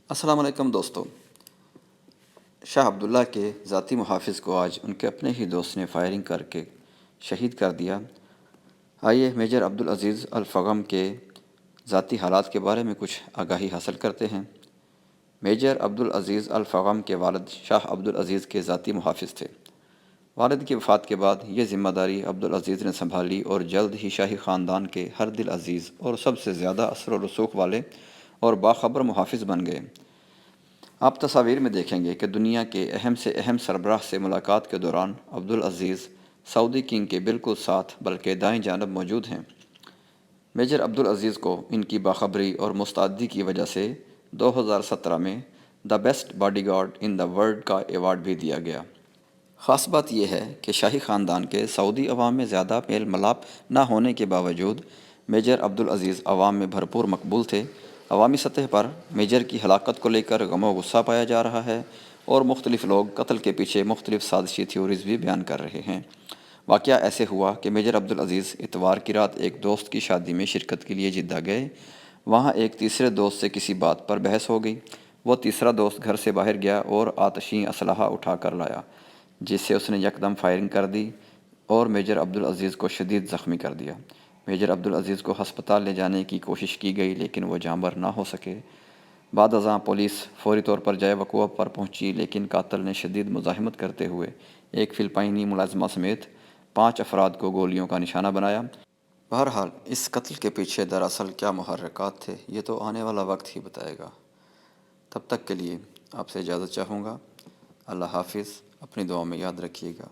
السلام علیکم دوستو۔ شاہ عبداللہ کے ذاتی محافظ کو آج ان کے اپنے ہی دوست نے فائرنگ کر کے شہید کر دیا۔ آئیے میجر عبدالعزیز الفغم کے ذاتی حالات کے بارے میں کچھ آگاہی حاصل کرتے ہیں۔ میجر عبدالعزیز الفغم کے والد شاہ عبدالعزیز کے ذاتی محافظ تھے۔ والد کی وفات کے بعد یہ ذمہ داری عبدالعزیز نے سنبھالی اور جلد ہی شاہی خاندان کے ہر دل عزیز اور سب سے زیادہ اثر و رسوخ والے اور باخبر محافظ بن گئے۔ آپ تصاویر میں دیکھیں گے کہ دنیا کے اہم سے اہم سربراہ سے ملاقات کے دوران عبدالعزیز سعودی کنگ کے بالکل ساتھ بلکہ دائیں جانب موجود ہیں۔ میجر عبدالعزیز کو ان کی باخبری اور مستعدی کی وجہ سے 2017 میں the best body guard in the world کا ایوارڈ بھی دیا گیا۔ خاص بات یہ ہے کہ شاہی خاندان کے سعودی عوام میں زیادہ میل ملاپ نہ ہونے کے باوجود میجر عبدالعزیز عوام میں بھرپور مقبول تھے۔ عوامی سطح پر میجر کی ہلاکت کو لے کر غم و غصہ پایا جا رہا ہے اور مختلف لوگ قتل کے پیچھے مختلف سازشی تھیوریز بھی بیان کر رہے ہیں۔ واقعہ ایسے ہوا کہ میجر عبدالعزیز اتوار کی رات ایک دوست کی شادی میں شرکت کے لیے جدہ گئے۔ وہاں ایک تیسرے دوست سے کسی بات پر بحث ہو گئی۔ وہ تیسرا دوست گھر سے باہر گیا اور آتشیں اسلحہ اٹھا کر لایا، جس سے اس نے یکدم فائرنگ کر دی اور میجر عبدالعزیز کو شدید زخمی کر دیا۔ میجر عبدالعزیز کو ہسپتال لے جانے کی کوشش کی گئی لیکن وہ جاں بحق نہ ہو سکے۔ بعد ازاں پولیس فوری طور پر جائے وقوع پر پہنچی لیکن قاتل نے شدید مزاحمت کرتے ہوئے ایک فلپائنی ملازمہ سمیت 5 افراد کو گولیوں کا نشانہ بنایا۔ بہرحال اس قتل کے پیچھے دراصل کیا محرکات تھے یہ تو آنے والا وقت ہی بتائے گا۔ تب تک کے لیے آپ سے اجازت چاہوں گا۔ اللہ حافظ۔ اپنی دعاؤں میں یاد رکھیے گا۔